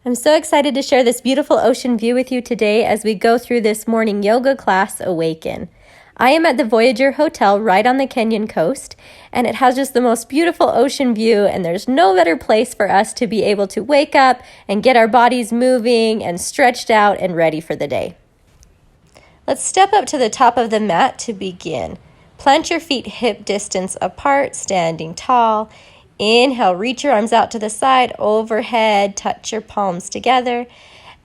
I'm so excited to share this beautiful ocean view with you today as we go through this morning yoga class, Awaken. I am at the Voyager Hotel right on the Kenyan coast, and it has just the most beautiful ocean view, and there's no better place for us to be able to wake up and get our bodies moving and stretched out and ready for the day. Let's step up to the top of the mat to begin. Plant your feet hip distance apart, standing tall. Inhale, reach your arms out to the side, overhead, touch your palms together.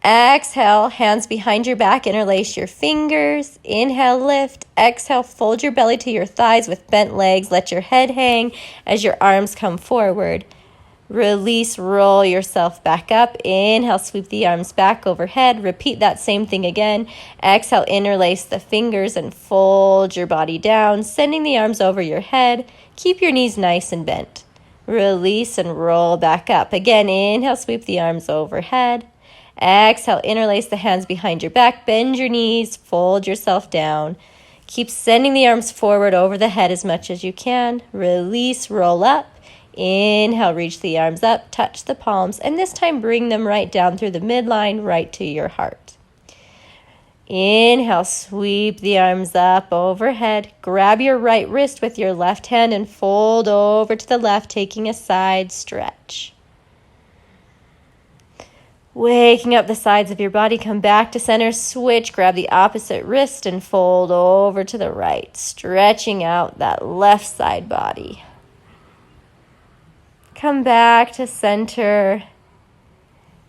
Exhale, hands behind your back, interlace your fingers. Inhale, lift. Exhale, fold your belly to your thighs with bent legs. Let your head hang as your arms come forward. Release, roll yourself back up. Inhale, sweep the arms back overhead. Repeat that same thing again. Exhale, interlace the fingers and fold your body down, sending the arms over your head. Keep your knees nice and bent. Release and roll back up. Again, inhale, sweep the arms overhead. Exhale, interlace the hands behind your back. Bend your knees, fold yourself down. Keep sending the arms forward over the head as much as you can. Release, roll up. Inhale, reach the arms up, touch the palms, and this time bring them right down through the midline, right to your heart. Inhale, sweep the arms up overhead. Grab your right wrist with your left hand and fold over to the left, taking a side stretch. Waking up the sides of your body, come back to center, switch, grab the opposite wrist and fold over to the right, stretching out that left side body. Come back to center.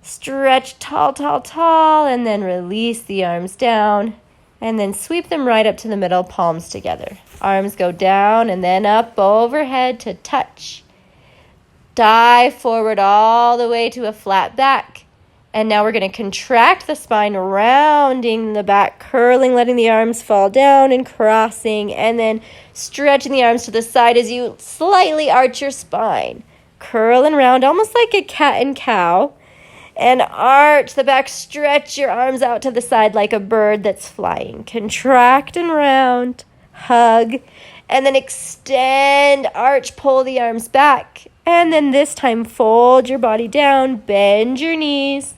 Stretch tall, tall, tall, and then release the arms down. And then sweep them right up to the middle, palms together. Arms go down and then up overhead to touch. Dive forward all the way to a flat back. And now we're going to contract the spine, rounding the back, curling, letting the arms fall down and crossing. And then stretching the arms to the side as you slightly arch your spine. Curl and round, almost like a cat and cow. And arch the back, stretch your arms out to the side like a bird that's flying. Contract and round, hug, and then extend, arch, pull the arms back. And then this time, fold your body down, bend your knees,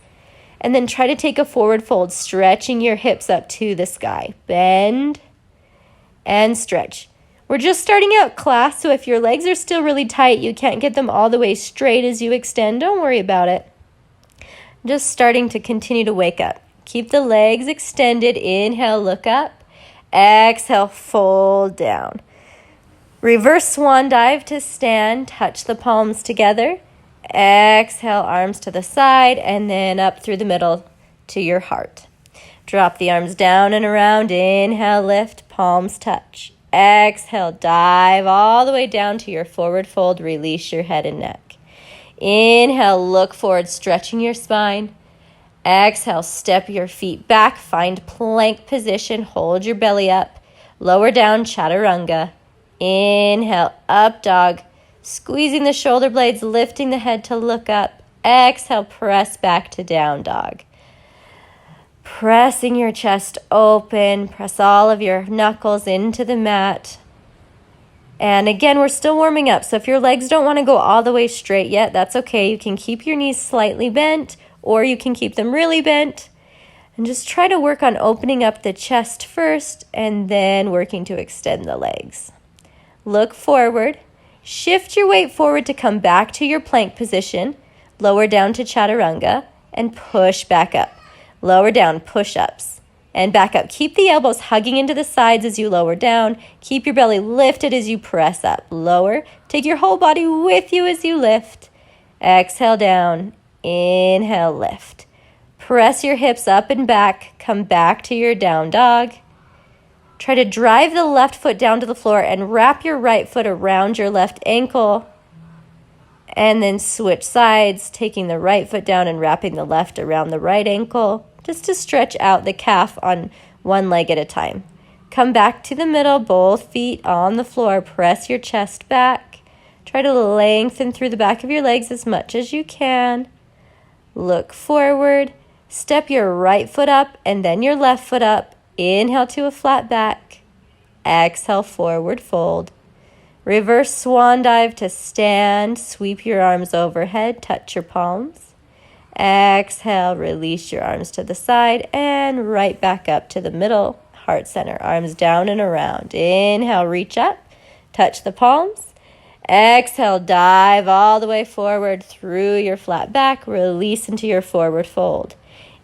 and then try to take a forward fold, stretching your hips up to the sky. Bend and stretch. We're just starting out class, so if your legs are still really tight, you can't get them all the way straight as you extend, don't worry about it. Just starting to continue to wake up. Keep the legs extended. Inhale, look up. Exhale, fold down. Reverse swan dive to stand. Touch the palms together. Exhale, arms to the side, and then up through the middle to your heart. Drop the arms down and around. Inhale, lift, palms touch. Exhale, dive all the way down to your forward fold. Release your head and neck. Inhale, look forward, stretching your spine. Exhale, step your feet back. Find plank position. Hold your belly up. Lower down, chaturanga. Inhale, up dog. Squeezing the shoulder blades, lifting the head to look up. Exhale, press back to down dog. Pressing your chest open. Press all of your knuckles into the mat. And again, we're still warming up. So if your legs don't want to go all the way straight yet, that's okay. You can keep your knees slightly bent, or you can keep them really bent. And just try to work on opening up the chest first and then working to extend the legs. Look forward. Shift your weight forward to come back to your plank position. Lower down to chaturanga and push back up. Lower down, push-ups. And back up. Keep the elbows hugging into the sides as you lower down. Keep your belly lifted as you press up. Lower. Take your whole body with you as you lift. Exhale down. Inhale, lift. Press your hips up and back. Come back to your down dog. Try to drive the left foot down to the floor and wrap your right foot around your left ankle. And then switch sides, taking the right foot down and wrapping the left around the right ankle, just to stretch out the calf on one leg at a time. Come back to the middle, both feet on the floor. Press your chest back. Try to lengthen through the back of your legs as much as you can. Look forward. Step your right foot up and then your left foot up. Inhale to a flat back. Exhale, forward fold. Reverse swan dive to stand. Sweep your arms overhead. Touch your palms. Exhale, release your arms to the side and right back up to the middle heart center. Arms down and around. Inhale, reach up, touch the palms. Exhale, dive all the way forward through your flat back. Release into your forward fold.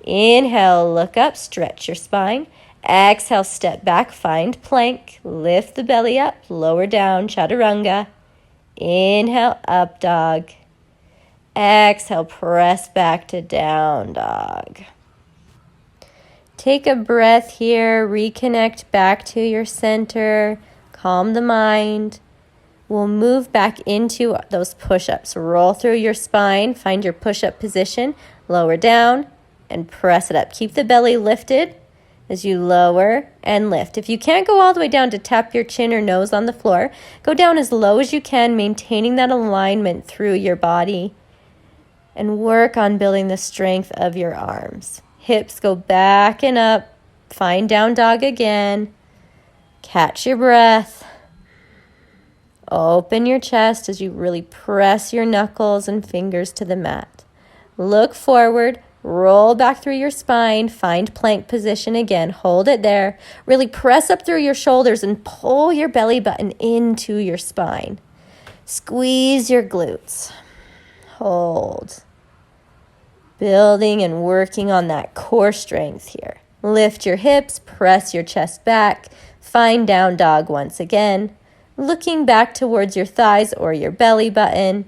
Inhale, look up, stretch your spine. Exhale, step back, find plank. Lift the belly up, lower down, chaturanga. Inhale, up dog. Exhale, press back to down dog. Take a breath here, reconnect back to your center, calm the mind. We'll move back into those push-ups. Roll through your spine, find your push-up position, lower down, and press it up. Keep the belly lifted as you lower and lift. If you can't go all the way down to tap your chin or nose on the floor, go down as low as you can, maintaining that alignment through your body, and work on building the strength of your arms. Hips go back and up. Find down dog again. Catch your breath. Open your chest as you really press your knuckles and fingers to the mat. Look forward. Roll back through your spine. Find plank position again. Hold it there. Really press up through your shoulders and pull your belly button into your spine. Squeeze your glutes. Hold. Building and working on that core strength here. Lift your hips, press your chest back, find down dog once again, looking back towards your thighs or your belly button.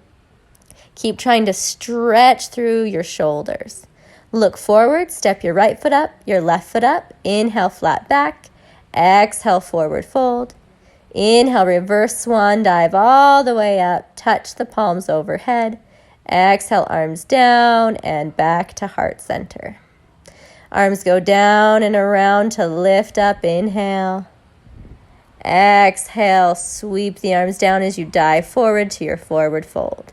Keep trying to stretch through your shoulders. Look forward, step your right foot up, your left foot up. Inhale, flat back. Exhale, forward fold. Inhale, reverse swan dive all the way up. Touch the palms overhead. Exhale, arms down and back to heart center. Arms go down and around to lift up. Inhale. Exhale, sweep the arms down as you dive forward to your forward fold.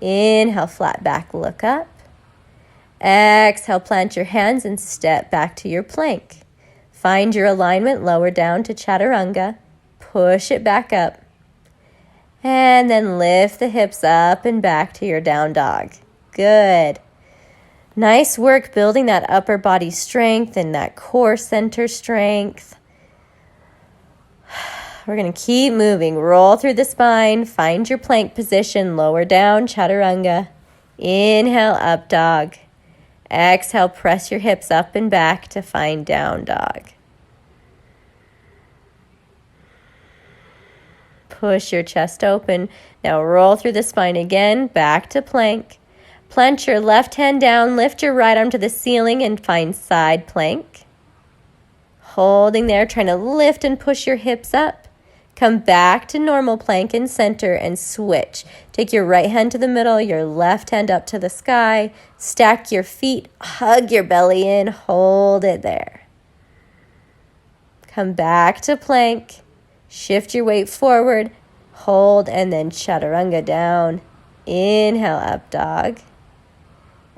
Inhale, flat back, look up. Exhale, plant your hands and step back to your plank. Find your alignment, lower down to chaturanga. Push it back up. And then lift the hips up and back to your down dog. Good. Nice work building that upper body strength and that core center strength. We're going to keep moving. Roll through the spine. Find your plank position. Lower down, chaturanga. Inhale, up dog. Exhale, press your hips up and back to find down dog. Push your chest open. Now roll through the spine again, back to plank. Plant your left hand down, lift your right arm to the ceiling and find side plank. Holding there, trying to lift and push your hips up. Come back to normal plank in center and switch. Take your right hand to the middle, your left hand up to the sky. Stack your feet, hug your belly in, hold it there. Come back to plank. Shift your weight forward, hold, and then chaturanga down. Inhale, up dog.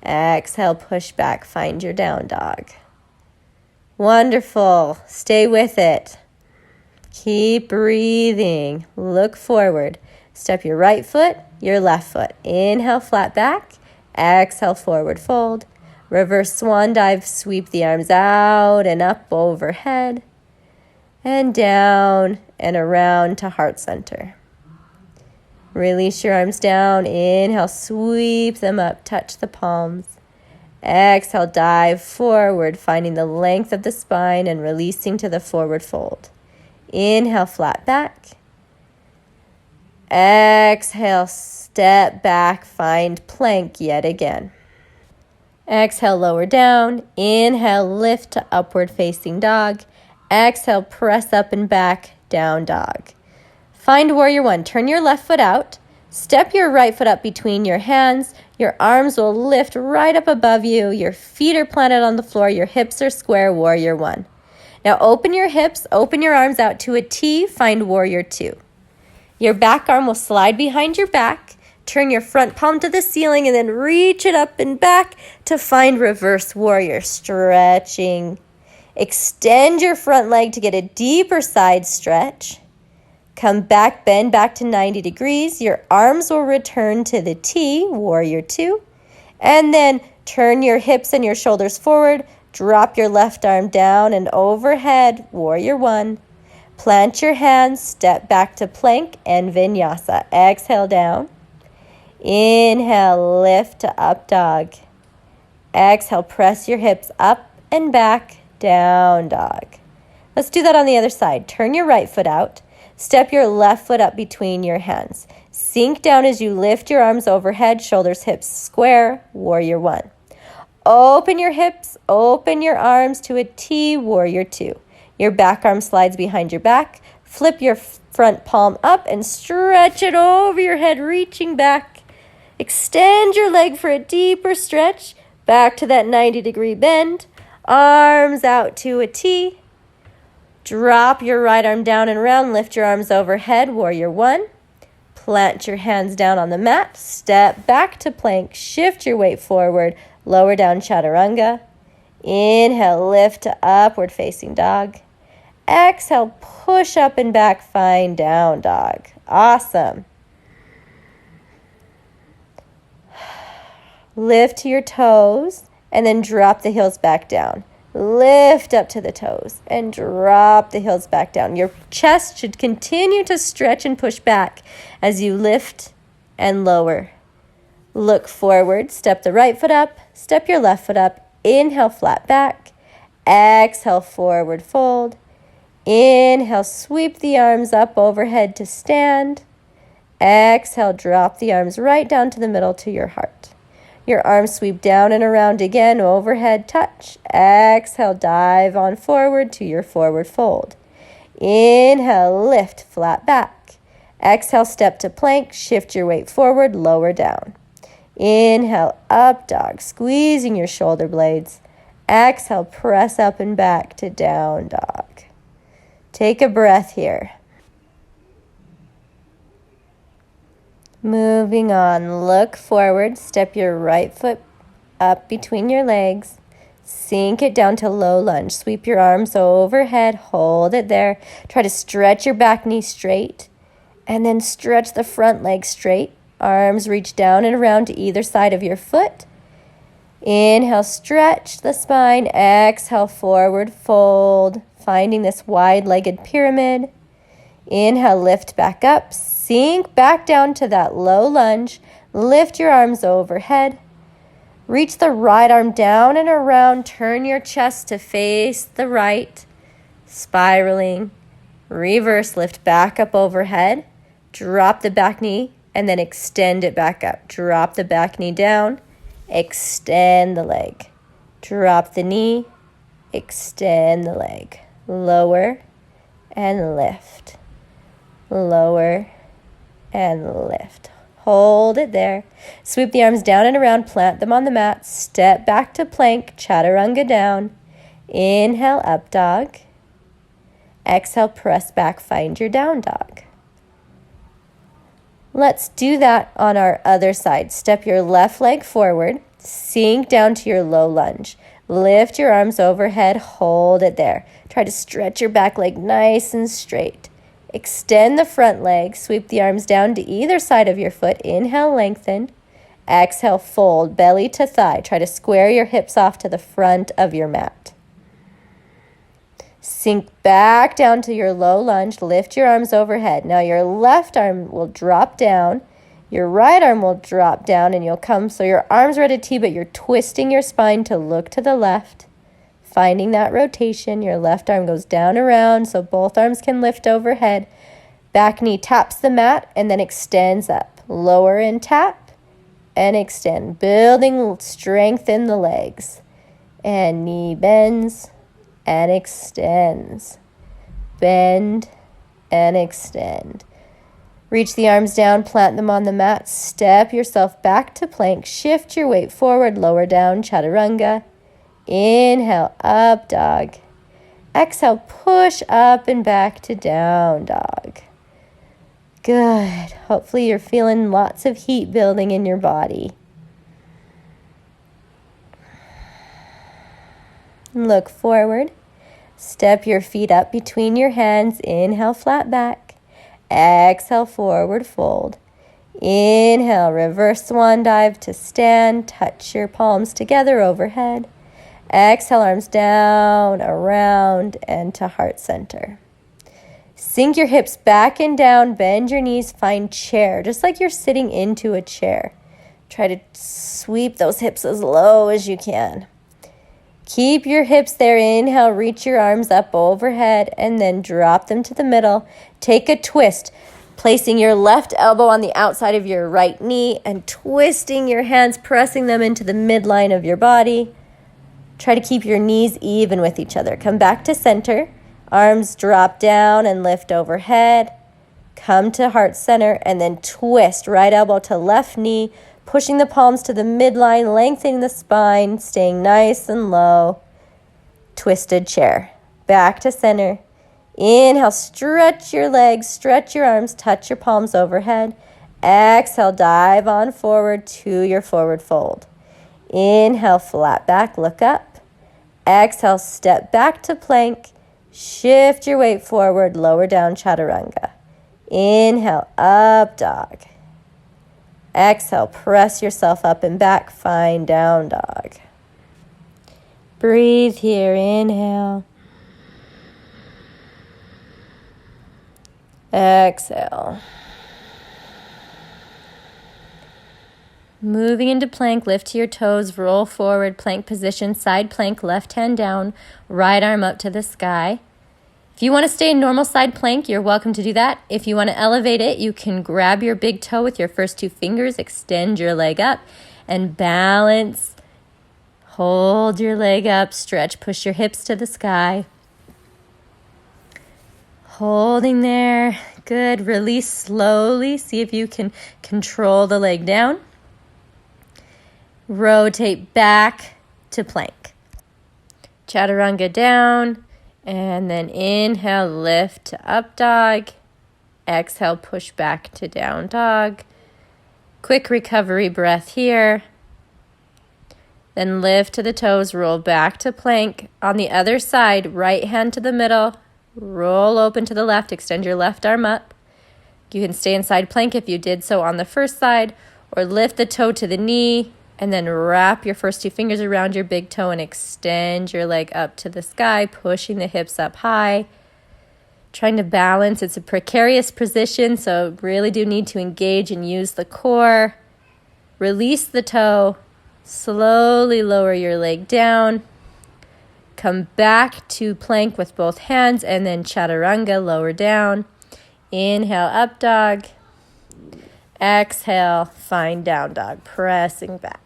Exhale, push back, find your down dog. Wonderful. Stay with it. Keep breathing. Look forward. Step your right foot, your left foot. Inhale, flat back. Exhale, forward fold. Reverse swan dive, sweep the arms out and up overhead. And down and around to heart center. Release your arms down. Inhale, sweep them up, touch the palms. Exhale, dive forward, finding the length of the spine and releasing to the forward fold. Inhale, flat back. Exhale, step back, find plank yet again. Exhale, lower down. Inhale, lift to upward facing dog. Exhale, press up and back, down dog. Find warrior one. Turn your left foot out. Step your right foot up between your hands. Your arms will lift right up above you. Your feet are planted on the floor. Your hips are square, warrior one. Now open your hips, open your arms out to a T, find warrior two. Your back arm will slide behind your back. Turn your front palm to the ceiling and then reach it up and back to find reverse warrior, stretching. Extend your front leg to get a deeper side stretch. Come back, bend back to 90 degrees. Your arms will return to the T, warrior two. And then Turn your hips and your shoulders forward. Drop your left arm down and overhead, warrior one. Plant your hands, step back to plank and vinyasa. Exhale down. Inhale, lift to up dog. Exhale, press your hips up and back, down dog. Let's do that on the other side. Turn your right foot out. Step your left foot up between your hands. Sink down as you lift your arms overhead, shoulders, hips square, warrior one. Open your hips, open your arms to a T, warrior two. Your back arm slides behind your back. Flip your front palm up and stretch it over your head, reaching back. Extend your leg for a deeper stretch. Back to that 90-degree bend. Arms out to a T. Drop your right arm down and around. Lift your arms overhead, warrior one. Plant your hands down on the mat. Step back to plank. Shift your weight forward. Lower down chaturanga. Inhale, lift to upward facing dog. Exhale, push up and back, find down dog. Awesome. Lift to your toes and then drop the heels back down. Lift up to the toes and drop the heels back down. Your chest should continue to stretch and push back as you lift and lower. Look forward, step the right foot up, step your left foot up. Inhale, flat back. Exhale, forward fold. Inhale, sweep the arms up overhead to stand. Exhale, drop the arms right down to the middle to your heart. Your arms sweep down and around again, overhead touch. Exhale, dive on forward to your forward fold. Inhale, lift, flat back. Exhale, step to plank, shift your weight forward, lower down. Inhale, up dog, squeezing your shoulder blades. Exhale, press up and back to down dog. Take a breath here. Moving on, look forward, step your right foot up between your legs. Sink it down to low lunge. Sweep your arms overhead, hold it there. Try to stretch your back knee straight and then stretch the front leg straight. Arms reach down and around to either side of your foot. Inhale, stretch the spine. Exhale, forward fold, finding this wide-legged pyramid. Inhale, lift back up. Sink back down to that low lunge. Lift your arms overhead. Reach the right arm down and around. Turn your chest to face the right. Spiraling. Reverse, lift back up overhead. Drop the back knee. And then extend it back up. Drop the back knee down. Extend the leg. Drop the knee. Extend the leg. Lower and lift. Lower and lift. Hold it there. Sweep the arms down and around. Plant them on the mat. Step back to plank. Chaturanga down. Inhale, up dog. Exhale, press back. Find your down dog. Let's do that on our other side. Step your left leg forward. Sink down to your low lunge. Lift your arms overhead. Hold it there. Try to stretch your back leg nice and straight. Extend the front leg. Sweep the arms down to either side of your foot. Inhale, lengthen. Exhale, fold, belly to thigh. Try to square your hips off to the front of your mat. Sink back down to your low lunge. Lift your arms overhead. Now your left arm will drop down. Your right arm will drop down and you'll come. So your arms are at a T, but you're twisting your spine to look to the left. Finding that rotation. Your left arm goes down around so both arms can lift overhead. Back knee taps the mat and then extends up. Lower and tap and extend. Building strength in the legs. And knee bends and extends. Bend and extend. Reach the arms down, plant them on the mat. Step yourself back to plank. Shift your weight forward, lower down, chaturanga. Inhale, up dog. Exhale, push up and back to down dog. Good. Hopefully you're feeling lots of heat building in your body. Look forward. Step your feet up between your hands. Inhale, flat back. Exhale, forward fold. Inhale, reverse swan dive to stand. Touch your palms together overhead. Exhale, arms down, around, and to heart center. Sink your hips back and down, bend your knees, find chair, just like you're sitting into a chair. Try to sweep those hips as low as you can. Keep your hips there. Inhale, reach your arms up overhead, and then drop them to the middle. Take a twist, placing your left elbow on the outside of your right knee and twisting your hands, pressing them into the midline of your body. Try to keep your knees even with each other. Come back to center. Arms drop down and lift overhead. Come to heart center and then twist. Right elbow to left knee, pushing the palms to the midline, lengthening the spine, staying nice and low. Twisted chair. Back to center. Inhale, stretch your legs, stretch your arms, touch your palms overhead. Exhale, dive on forward to your forward fold. Inhale, flat back, look up. Exhale, step back to plank. Shift your weight forward, lower down, chaturanga. Inhale, up dog. Exhale, press yourself up and back, find down dog. Breathe here, inhale. Exhale. Moving into plank, lift to your toes, roll forward, plank position, side plank, left hand down, right arm up to the sky. If you want to stay in normal side plank, you're welcome to do that. If you want to elevate it, you can grab your big toe with your first two fingers, extend your leg up, and balance. Hold your leg up, stretch, push your hips to the sky. Holding there. Good. Release slowly. See if you can control the leg down. Rotate back to plank. Chaturanga down, and then inhale, lift to up dog. Exhale, push back to down dog. Quick recovery breath here. Then lift to the toes, roll back to plank. On the other side, right hand to the middle, roll open to the left, extend your left arm up. You can stay in side plank if you did so on the first side, or lift the toe to the knee, and then wrap your first two fingers around your big toe and extend your leg up to the sky, pushing the hips up high. Trying to balance. It's a precarious position, so really do need to engage and use the core. Release the toe. Slowly lower your leg down. Come back to plank with both hands, and then chaturanga, lower down. Inhale, up dog. Exhale, find down dog, pressing back.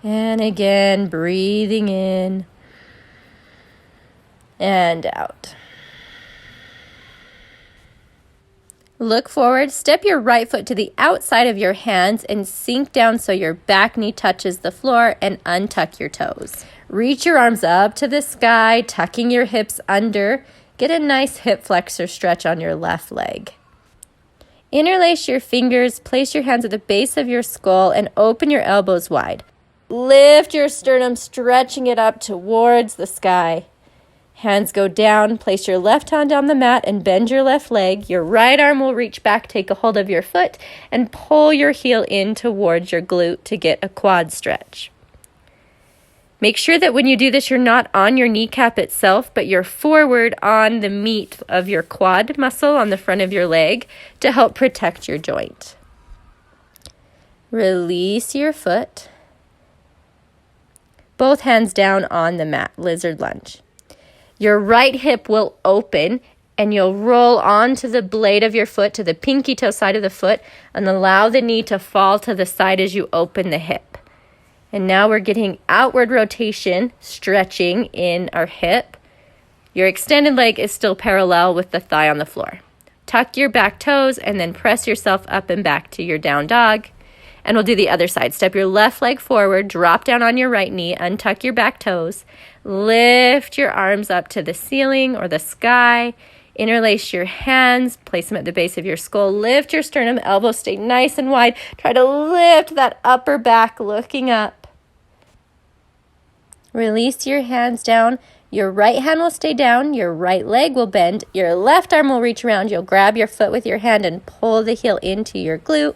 And again, breathing in and out. Look forward, step your right foot to the outside of your hands and sink down so your back knee touches the floor, and untuck your toes. Reach your arms up to the sky, tucking your hips under. Get a nice hip flexor stretch on your left leg. Interlace your fingers, place your hands at the base of your skull, and open your elbows wide. Lift your sternum, stretching it up towards the sky. Hands go down, place your left hand on the mat and bend your left leg. Your right arm will reach back, take a hold of your foot, and pull your heel in towards your glute to get a quad stretch. Make sure that when you do this, you're not on your kneecap itself, but you're forward on the meat of your quad muscle on the front of your leg to help protect your joint. Release your foot. Both hands down on the mat, lizard lunge. Your right hip will open, and you'll roll onto the blade of your foot to the pinky toe side of the foot and allow the knee to fall to the side as you open the hip. And now we're getting outward rotation, stretching in our hip. Your extended leg is still parallel with the thigh on the floor. Tuck your back toes and then press yourself up and back to your down dog. And we'll do the other side. Step your left leg forward, drop down on your right knee, untuck your back toes, lift your arms up to the ceiling or the sky, interlace your hands, place them at the base of your skull, lift your sternum, elbows stay nice and wide. Try to lift that upper back looking up. Release your hands down. Your right hand will stay down. Your right leg will bend. Your left arm will reach around. You'll grab your foot with your hand and pull the heel into your glute.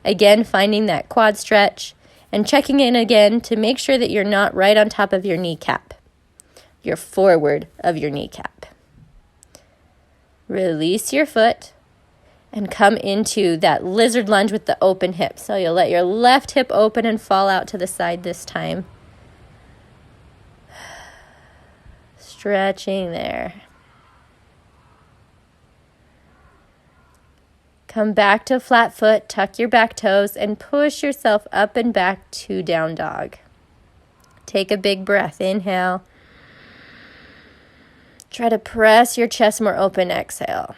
Again, finding that quad stretch and checking in again to make sure that you're not right on top of your kneecap. You're forward of your kneecap. Release your foot and come into that lizard lunge with the open hip. So you'll let your left hip open and fall out to the side this time. Stretching there. Come back to flat foot, tuck your back toes, and push yourself up and back to down dog. Take a big breath. Inhale. Try to press your chest more open. Exhale.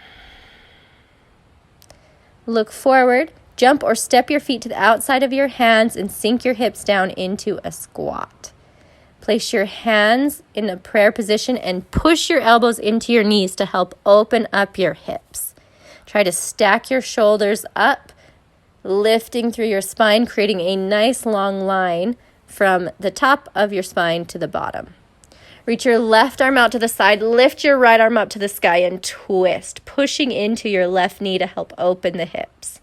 Look forward. Jump or step your feet to the outside of your hands and sink your hips down into a squat. Place your hands in a prayer position and push your elbows into your knees to help open up your hips. Try to stack your shoulders up, lifting through your spine, creating a nice long line from the top of your spine to the bottom. Reach your left arm out to the side, lift your right arm up to the sky and twist, pushing into your left knee to help open the hips.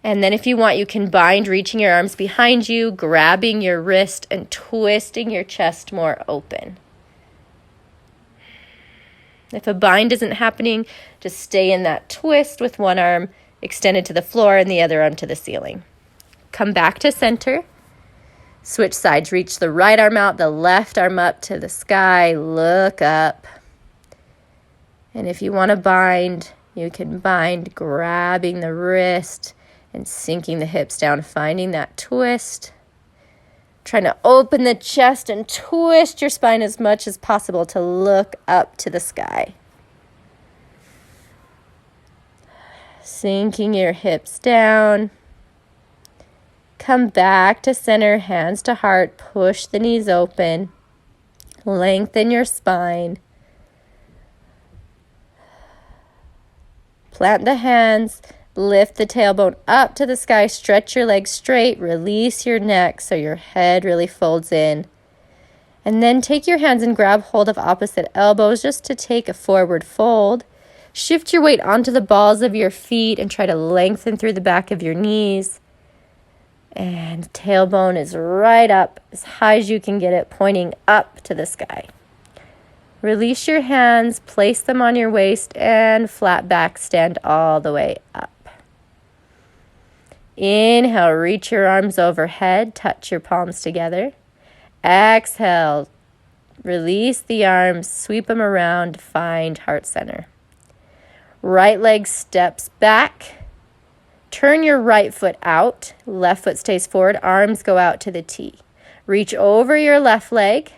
And then if you want, you can bind, reaching your arms behind you, grabbing your wrist and twisting your chest more open. If a bind isn't happening, just stay in that twist with one arm extended to the floor and the other arm to the ceiling. Come back to center. Switch sides. Reach the right arm out, the left arm up to the sky. Look up. And if you want to bind, you can bind, grabbing the wrist and sinking the hips down, finding that twist. Trying to open the chest and twist your spine as much as possible to look up to the sky. Sinking your hips down. Come back to center, hands to heart. Push the knees open. Lengthen your spine. Plant the hands. Lift the tailbone up to the sky. Stretch your legs straight. Release your neck so your head really folds in. And then take your hands and grab hold of opposite elbows just to take a forward fold. Shift your weight onto the balls of your feet and try to lengthen through the back of your knees. And tailbone is right up as high as you can get it, pointing up to the sky. Release your hands, place them on your waist, and flat back, stand all the way up. Inhale, reach your arms overhead, touch your palms together. Exhale, release the arms, sweep them around, find heart center. Right leg steps back. Turn your right foot out, left foot stays forward, arms go out to the T. Reach over your left leg.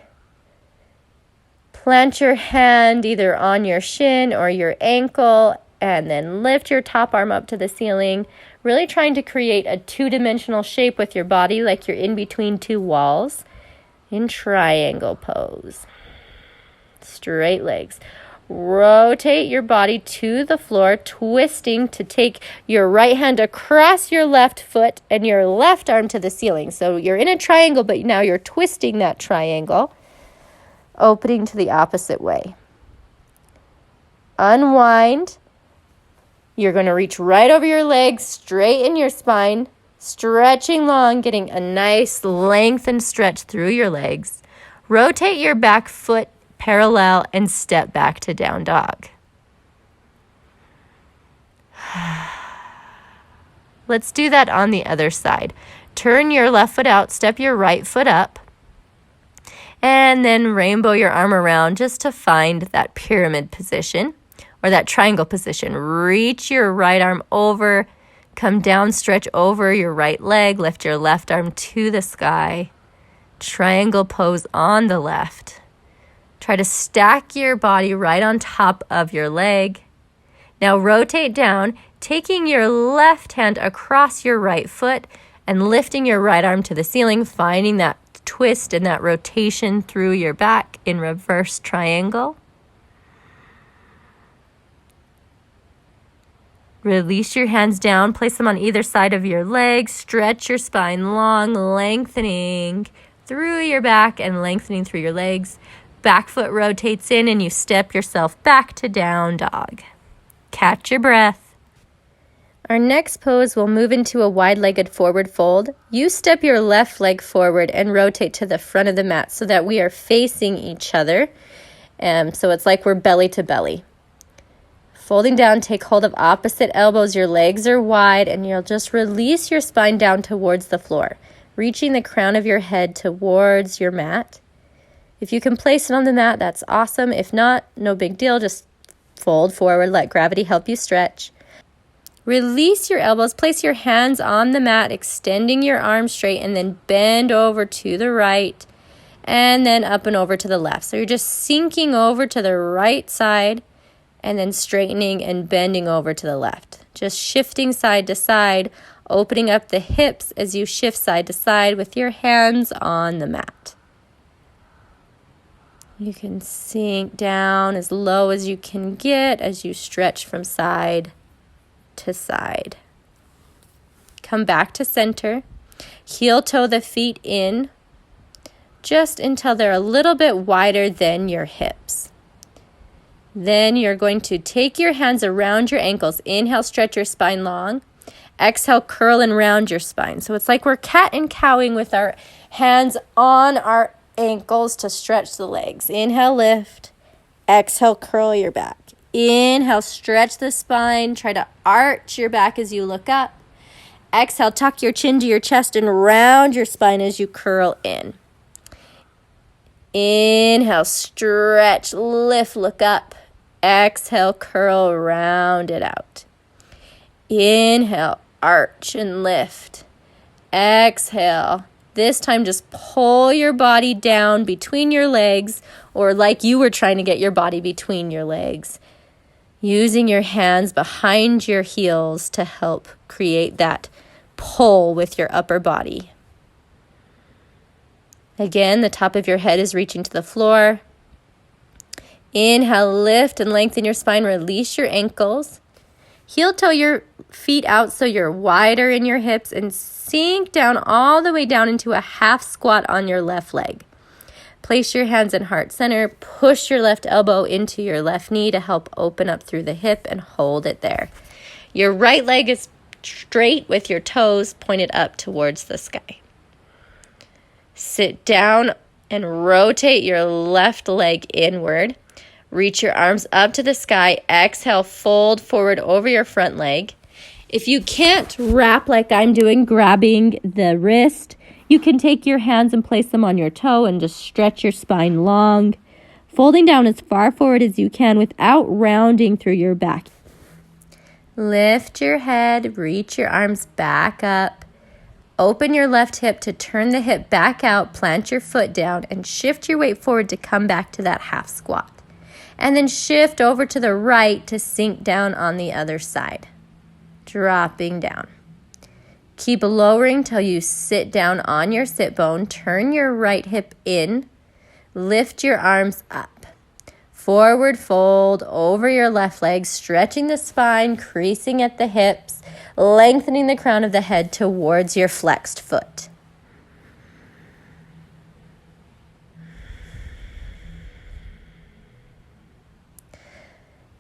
Plant your hand either on your shin or your ankle, and then lift your top arm up to the ceiling, really trying to create a two-dimensional shape with your body like you're in between two walls in triangle pose. Straight legs. Rotate your body to the floor, twisting to take your right hand across your left foot and your left arm to the ceiling. So you're in a triangle, but now you're twisting that triangle, opening to the opposite way. Unwind. You're going to reach right over your legs, straighten your spine, stretching long, getting a nice lengthened stretch through your legs. Rotate your back foot parallel and step back to down dog. Let's do that on the other side. Turn your left foot out, step your right foot up, and then rainbow your arm around just to find that pyramid position or that triangle position. Reach your right arm over, come down, stretch over your right leg, lift your left arm to the sky. Triangle pose on the left. Try to stack your body right on top of your leg. Now rotate down, taking your left hand across your right foot and lifting your right arm to the ceiling, finding that twist and that rotation through your back in reverse triangle. Release your hands down, place them on either side of your legs, stretch your spine long, lengthening through your back and lengthening through your legs. Back foot rotates in and you step yourself back to down dog. Catch your breath. Our next pose will move into a wide-legged forward fold. You step your left leg forward and rotate to the front of the mat so that we are facing each other. So it's like we're belly to belly. Folding down, take hold of opposite elbows. Your legs are wide and you'll just release your spine down towards the floor, reaching the crown of your head towards your mat. If you can place it on the mat, that's awesome. If not, no big deal. Just fold forward, let gravity help you stretch. Release your elbows, place your hands on the mat, extending your arms straight, and then bend over to the right, and then up and over to the left. So you're just sinking over to the right side, and then straightening and bending over to the left. Just shifting side to side, opening up the hips as you shift side to side with your hands on the mat. You can sink down as low as you can get as you stretch from side to side. Come back to center. Heel toe the feet in just until they're a little bit wider than your hips. Then you're going to take your hands around your ankles. Inhale, stretch your spine long. Exhale, curl and round your spine. So it's like we're cat and cowing with our hands on our ankles to stretch the legs. Inhale, lift. Exhale, curl your back. Inhale, stretch the spine. Try to arch your back as you look up. Exhale, tuck your chin to your chest and round your spine as you curl in. Inhale, stretch, lift, look up. Exhale, curl, round it out. Inhale, arch and lift. Exhale. This time just pull your body down between your legs, or like you were trying to get your body between your legs. Using your hands behind your heels to help create that pull with your upper body. Again, the top of your head is reaching to the floor. Inhale, lift and lengthen your spine. Release your ankles. Heel toe your feet out so you're wider in your hips and sink down all the way down into a half squat on your left leg. Place your hands in heart center. Push your left elbow into your left knee to help open up through the hip and hold it there. Your right leg is straight with your toes pointed up towards the sky. Sit down and rotate your left leg inward. Reach your arms up to the sky. Exhale, fold forward over your front leg. If you can't wrap like I'm doing, grabbing the wrist, you can take your hands and place them on your toe and just stretch your spine long, folding down as far forward as you can without rounding through your back. Lift your head, reach your arms back up. Open your left hip to turn the hip back out, plant your foot down, and shift your weight forward to come back to that half squat. And then shift over to the right to sink down on the other side, dropping down. Keep lowering till you sit down on your sit bone. Turn your right hip in. Lift your arms up. Forward fold over your left leg, stretching the spine, creasing at the hips, lengthening the crown of the head towards your flexed foot.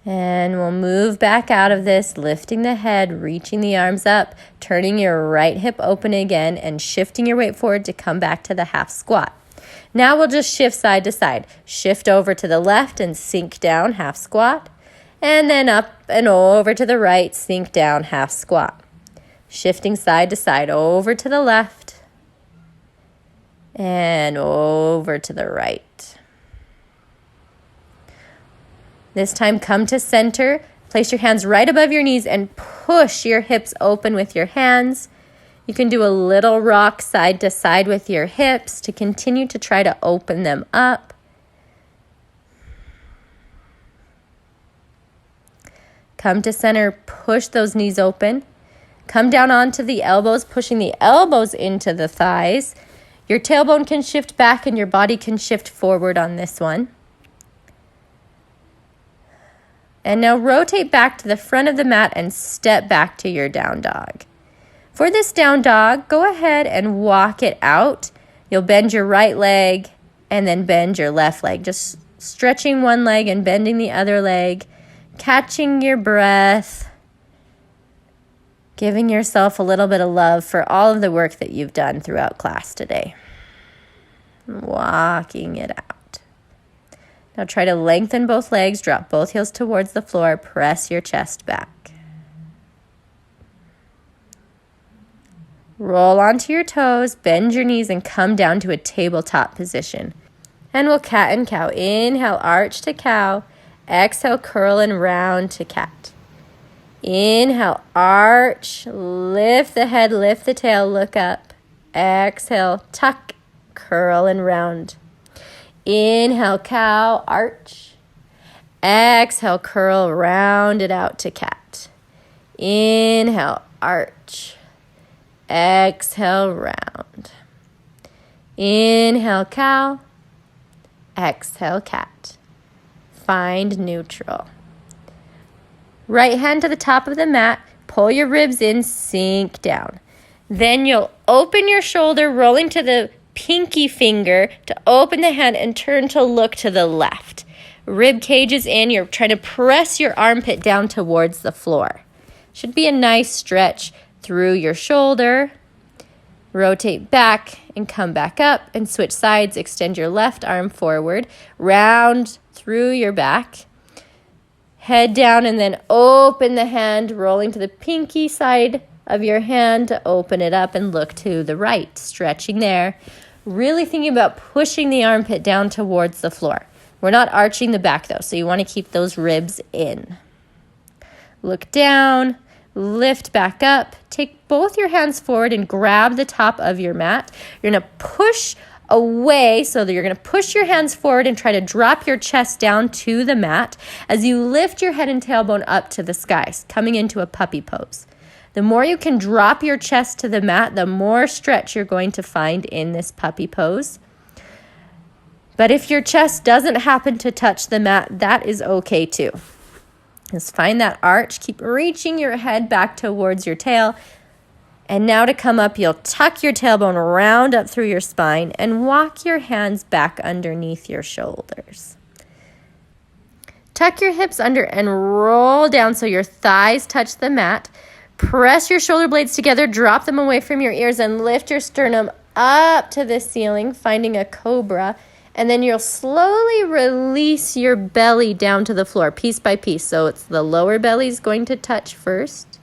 And we'll move back out of this, lifting the head, reaching the arms up, turning your right hip open again, and shifting your weight forward to come back to the half squat. Now we'll just shift side to side. Shift over to the left and sink down, half squat. And then up and over to the right, sink down, half squat. Shifting side to side, over to the left and over to the right. This time, come to center. Place your hands right above your knees and push your hips open with your hands. You can do a little rock side to side with your hips to continue to try to open them up. Come to center, push those knees open. Come down onto the elbows, pushing the elbows into the thighs. Your tailbone can shift back and your body can shift forward on this one. And now rotate back to the front of the mat and step back to your down dog. For this down dog, go ahead and walk it out. You'll bend your right leg and then bend your left leg. Just stretching one leg and bending the other leg, catching your breath, giving yourself a little bit of love for all of the work that you've done throughout class today. Walking it out. Now try to lengthen both legs, drop both heels towards the floor, press your chest back. Roll onto your toes, bend your knees, and come down to a tabletop position. And we'll cat and cow. Inhale, arch to cow. Exhale, curl and round to cat. Inhale, arch, lift the head, lift the tail, look up. Exhale, tuck, curl and round. Inhale, cow, arch. Exhale, curl, round it out to cat. Inhale, arch. Exhale, round. Inhale, cow. Exhale, cat. Find neutral. Right hand to the top of the mat. Pull your ribs in, sink down. Then you'll open your shoulder, rolling to the pinky finger to open the hand and turn to look to the left. Rib cage is in. You're trying to press your armpit down towards the floor. Should be a nice stretch through your shoulder. Rotate back and come back up and switch sides. Extend your left arm forward. Round through your back. Head down and then open the hand, rolling to the pinky side of your hand to open it up and look to the right. Stretching there. Really thinking about pushing the armpit down towards the floor. We're not arching the back though, so you want to keep those ribs in. Look down. Lift back up. Take both your hands forward and grab the top of your mat. You're going to push away, so that you're going to push your hands forward and try to drop your chest down to the mat as you lift your head and tailbone up to the skies, coming into a puppy pose. The more you can drop your chest to the mat, the more stretch you're going to find in this puppy pose. But if your chest doesn't happen to touch the mat, that is okay too. Just find that arch. Keep reaching your head back towards your tail. And now to come up, you'll tuck your tailbone round up through your spine and walk your hands back underneath your shoulders. Tuck your hips under and roll down so your thighs touch the mat. Press your shoulder blades together, drop them away from your ears, and lift your sternum up to the ceiling, finding a cobra. And then you'll slowly release your belly down to the floor, piece by piece. So it's the lower belly's going to touch first.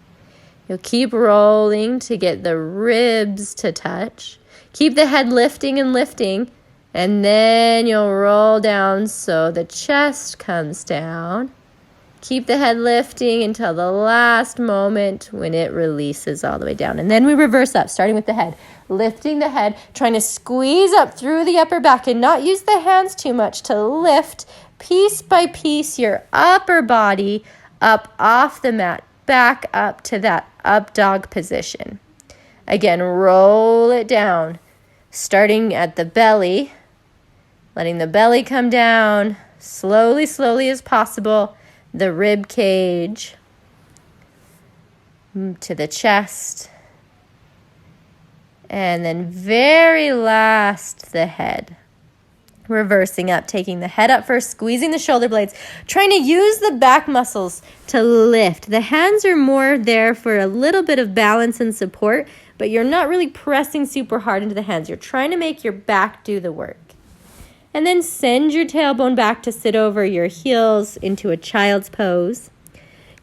You'll keep rolling to get the ribs to touch. Keep the head lifting and lifting. And then you'll roll down so the chest comes down. Keep the head lifting until the last moment when it releases all the way down. And then we reverse up, starting with the head. Lifting the head, trying to squeeze up through the upper back and not use the hands too much to lift piece by piece your upper body up off the mat, back up to that up dog position. Again, roll it down, starting at the belly, letting the belly come down slowly as possible. The rib cage to the chest, and then very last the head. Reversing up, taking the head up first, squeezing the shoulder blades, trying to use the back muscles to lift. The hands are more there for a little bit of balance and support, but you're not really pressing super hard into the hands. You're trying to make your back do the work. And then send your tailbone back to sit over your heels into a child's pose.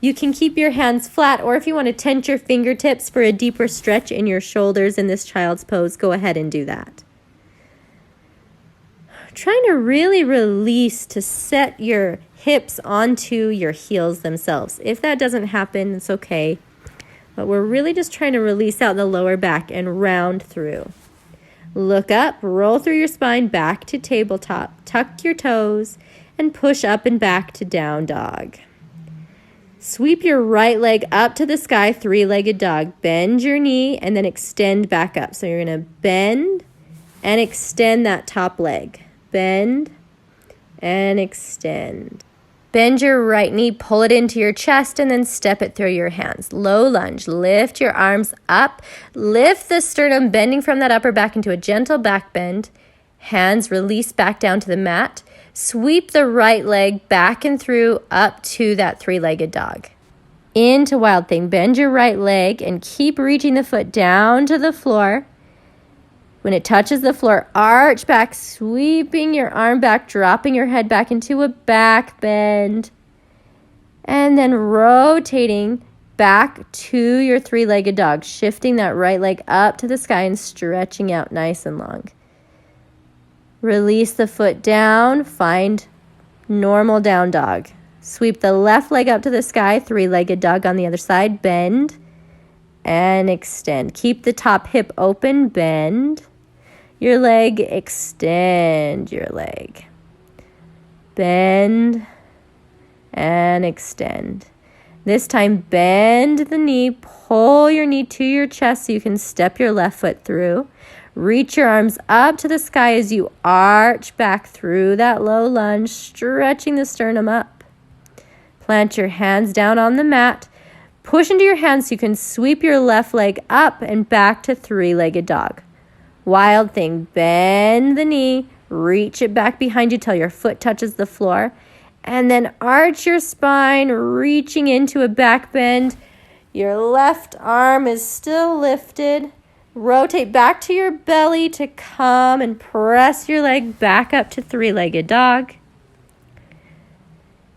You can keep your hands flat, or if you want to tense your fingertips for a deeper stretch in your shoulders in this child's pose, go ahead and do that. Trying to really release to set your hips onto your heels themselves. If that doesn't happen, it's okay. But we're really just trying to release out the lower back and round through. Look up, roll through your spine back to tabletop, tuck your toes, and push up and back to down dog. Sweep your right leg up to the sky, three-legged dog. Bend your knee and then extend back up. So you're going to bend and extend that top leg. Bend and extend. Bend your right knee, pull it into your chest, and then step it through your hands. Low lunge. Lift your arms up. Lift the sternum, bending from that upper back into a gentle back bend. Hands release back down to the mat. Sweep the right leg back and through up to that three-legged dog. Into Wild Thing. Bend your right leg and keep reaching the foot down to the floor. When it touches the floor, arch back, sweeping your arm back, dropping your head back into a back bend. And then rotating back to your three-legged dog, shifting that right leg up to the sky and stretching out nice and long. Release the foot down, find normal down dog. Sweep the left leg up to the sky, three-legged dog on the other side, bend and extend. Keep the top hip open, bend your leg, extend your leg. Bend and extend. This time, bend the knee, pull your knee to your chest so you can step your left foot through. Reach your arms up to the sky as you arch back through that low lunge, stretching the sternum up. Plant your hands down on the mat. Push into your hands so you can sweep your left leg up and back to three-legged dog. Wild Thing, bend the knee, reach it back behind you till your foot touches the floor, and then arch your spine, reaching into a back bend. Your left arm is still lifted. Rotate back to your belly to come and press your leg back up to three-legged dog.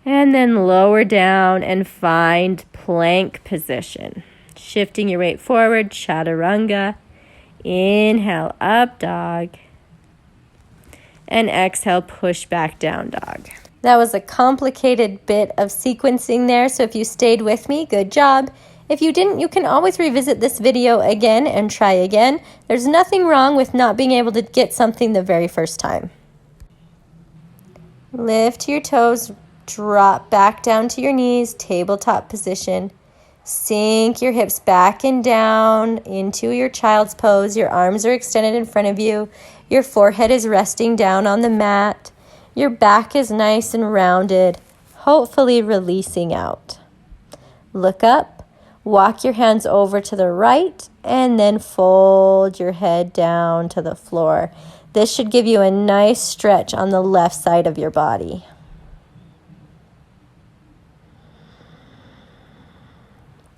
And then lower down and find plank position. Shifting your weight forward, chaturanga. Inhale, up dog. And exhale, push back down dog. That was a complicated bit of sequencing there, so if you stayed with me, good job. If you didn't, you can always revisit this video again and try again. There's nothing wrong with not being able to get something the very first time. Lift your toes, drop back down to your knees, tabletop position. Sink your hips back and down into your child's pose. Your arms are extended in front of you. Your forehead is resting down on the mat. Your back is nice and rounded, hopefully releasing out. Look up, walk your hands over to the right, and then fold your head down to the floor. This should give you a nice stretch on the left side of your body.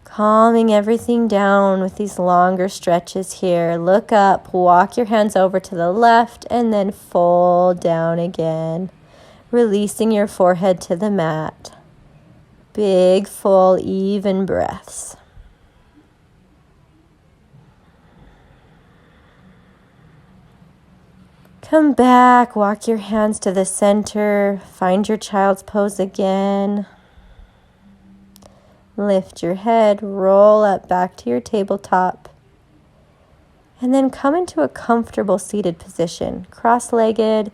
Calming everything down with these longer stretches here. Look up, walk your hands over to the left, and then fold down again, releasing your forehead to the mat. Big, full, even breaths. Come back, walk your hands to the center, find your child's pose again. Lift your head, roll up back to your tabletop, and then come into a comfortable seated position, cross-legged.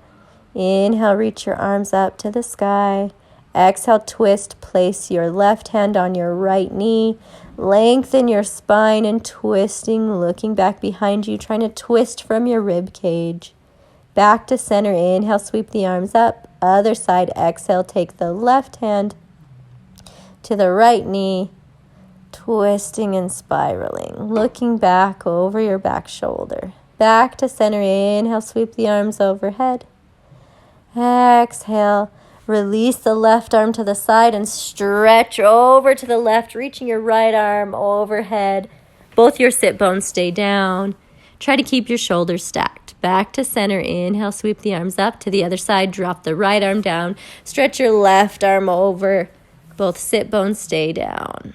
Inhale, reach your arms up to the sky. Exhale, twist, place your left hand on your right knee. Lengthen your spine and twisting, looking back behind you, trying to twist from your rib cage. Back to center, inhale, sweep the arms up. Other side, exhale, take the left hand to the right knee, twisting and spiraling, looking back over your back shoulder. Back to center, inhale, sweep the arms overhead. Exhale, release the left arm to the side and stretch over to the left, reaching your right arm overhead. Both your sit bones stay down. Try to keep your shoulders stacked. Back to center, inhale, sweep the arms up. To the other side, drop the right arm down. Stretch your left arm over. Both sit bones stay down.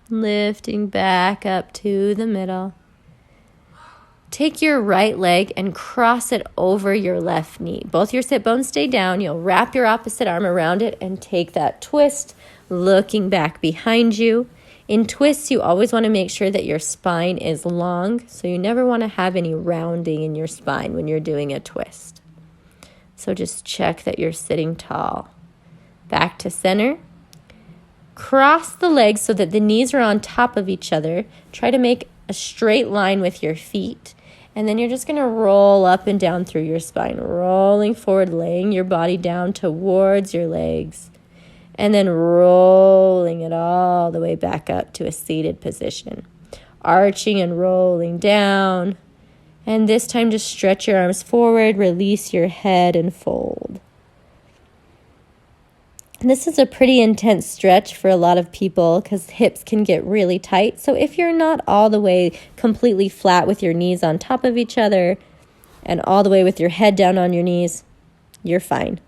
Lifting back up to the middle. Take your right leg and cross it over your left knee. Both your sit bones stay down. You'll wrap your opposite arm around it and take that twist, looking back behind you. In twists, you always want to make sure that your spine is long, so you never want to have any rounding in your spine when you're doing a twist. So just check that you're sitting tall. Back to center. Cross the legs so that the knees are on top of each other. Try to make a straight line with your feet. And then you're just going to roll up and down through your spine, rolling forward, laying your body down towards your legs, and then rolling it all the way back up to a seated position, arching and rolling down. And this time just stretch your arms forward, release your head, and fold. And this is a pretty intense stretch for a lot of people because hips can get really tight. So if you're not all the way completely flat with your knees on top of each other and all the way with your head down on your knees, you're fine.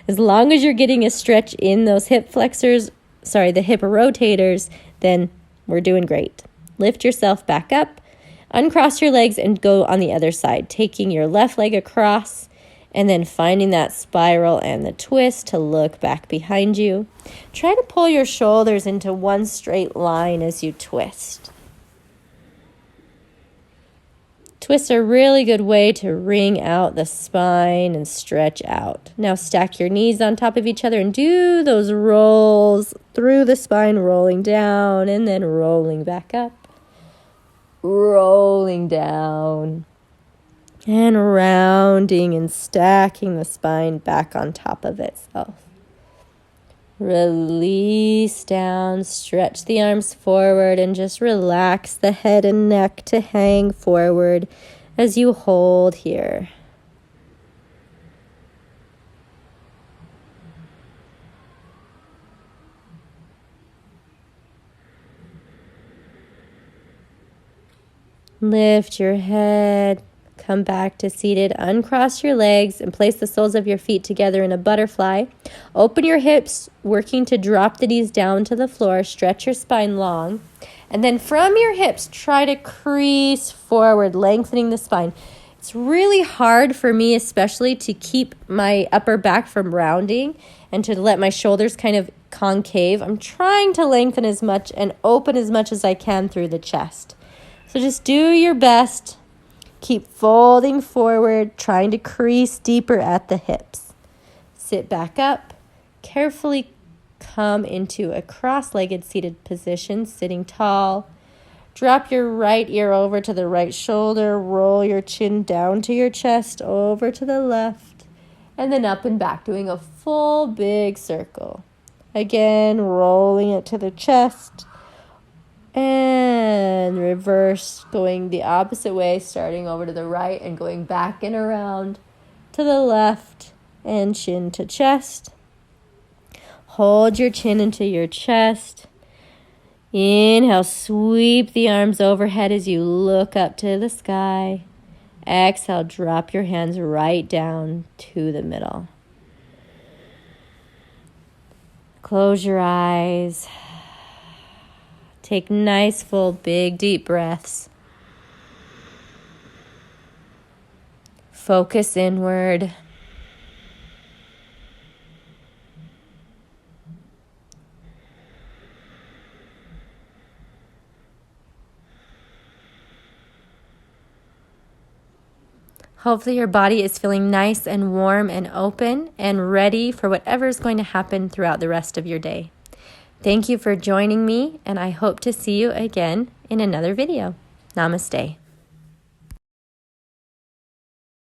As long as you're getting a stretch in those hip flexors, the hip rotators, then we're doing great. Lift yourself back up, uncross your legs, and go on the other side, taking your left leg across and then finding that spiral and the twist to look back behind you. Try to pull your shoulders into one straight line as you twist. Twists are a really good way to wring out the spine and stretch out. Now stack your knees on top of each other and do those rolls through the spine, rolling down and then rolling back up. Rolling down and rounding and stacking the spine back on top of itself. Release down, stretch the arms forward, and just relax the head and neck to hang forward as you hold here. Lift your head, come back to seated, uncross your legs, and place the soles of your feet together in a butterfly. Open your hips, working to drop the knees down to the floor. Stretch your spine long. And then from your hips, try to crease forward, lengthening the spine. It's really hard for me, especially, to keep my upper back from rounding and to let my shoulders kind of concave. I'm trying to lengthen as much and open as much as I can through the chest. So just do your best. Keep folding forward, trying to crease deeper at the hips. Sit back up. Carefully come into a cross-legged seated position, sitting tall. Drop your right ear over to the right shoulder. Roll your chin down to your chest, over to the left, and then up and back, doing a full big circle. Again, rolling it to the chest. And reverse, going the opposite way, starting over to the right and going back and around to the left, and chin to chest. Hold your chin into your chest. Inhale, sweep the arms overhead as you look up to the sky. Exhale, drop your hands right down to the middle. Close your eyes. Take nice, full, big, deep breaths. Focus inward. Hopefully your body is feeling nice and warm and open and ready for whatever is going to happen throughout the rest of your day. Thank you for joining me, and I hope to see you again in another video. Namaste.